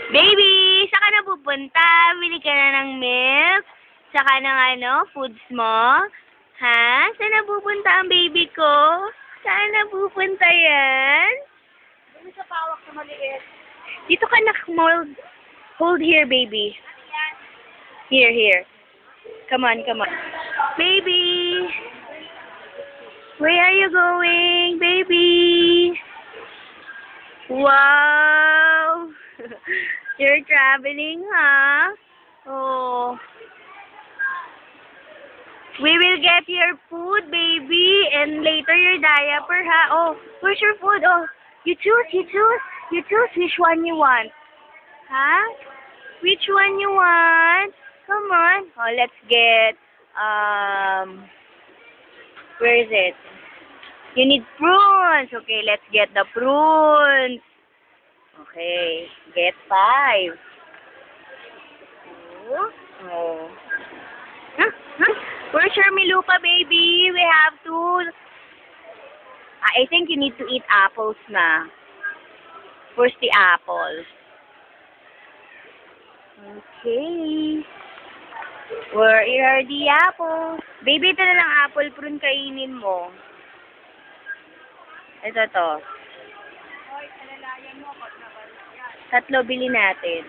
Baby, saan ka na pupunta? Bili ka na ng milk? Saka ng foods mo? Ha? Saan na pupunta ang baby ko? Saan na pupunta yan? Dumi sa pawak na maliit. Dito ka na, hold here, baby. Here. Come on. Baby! Where are you going, baby? Wow! You're traveling, huh? Oh. We will get your food, baby, and later your diaper, ha? Oh, where's your food? Oh, you choose. You choose which one you want. Huh? Which one you want? Come on. Oh, let's get, where is it? You need prunes. Okay, let's get the prunes. Okay, get 5. Oh. Huh? Where's your milupa, baby? We have to... I think you need to eat apples na. Where's the apples? Okay. Where are the apples? Baby, ito na lang apple prune kainin mo. Ito to. Hoy, alalayan mo. Pag nabalik yan. 3 bili natin.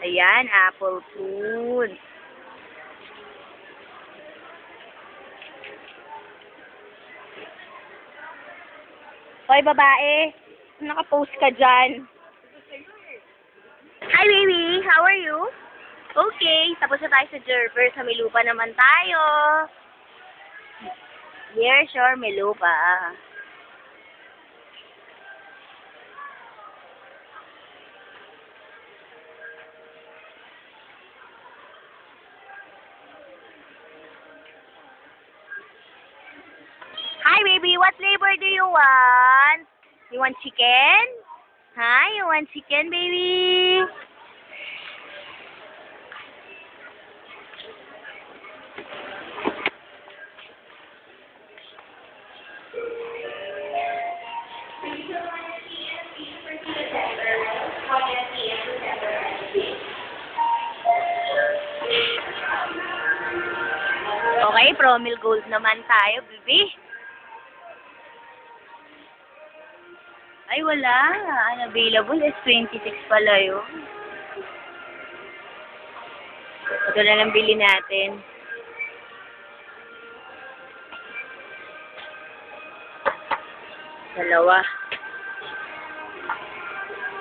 Ayan, apple prune. Hoy, babae. Naka-post ka dyan. Hi, baby. How are you? Okay. Tapos na tayo sa Gerber. Sa Milupa naman tayo. Yeah, sure. Milupa. Hi, baby. What flavor do you want? You want chicken? Hi, you want chicken, baby? Okay, Promil Gold naman tayo, baby. Ay, wala. Unavailable is 26 pala yun. Ito na lang bili natin. Dalawa.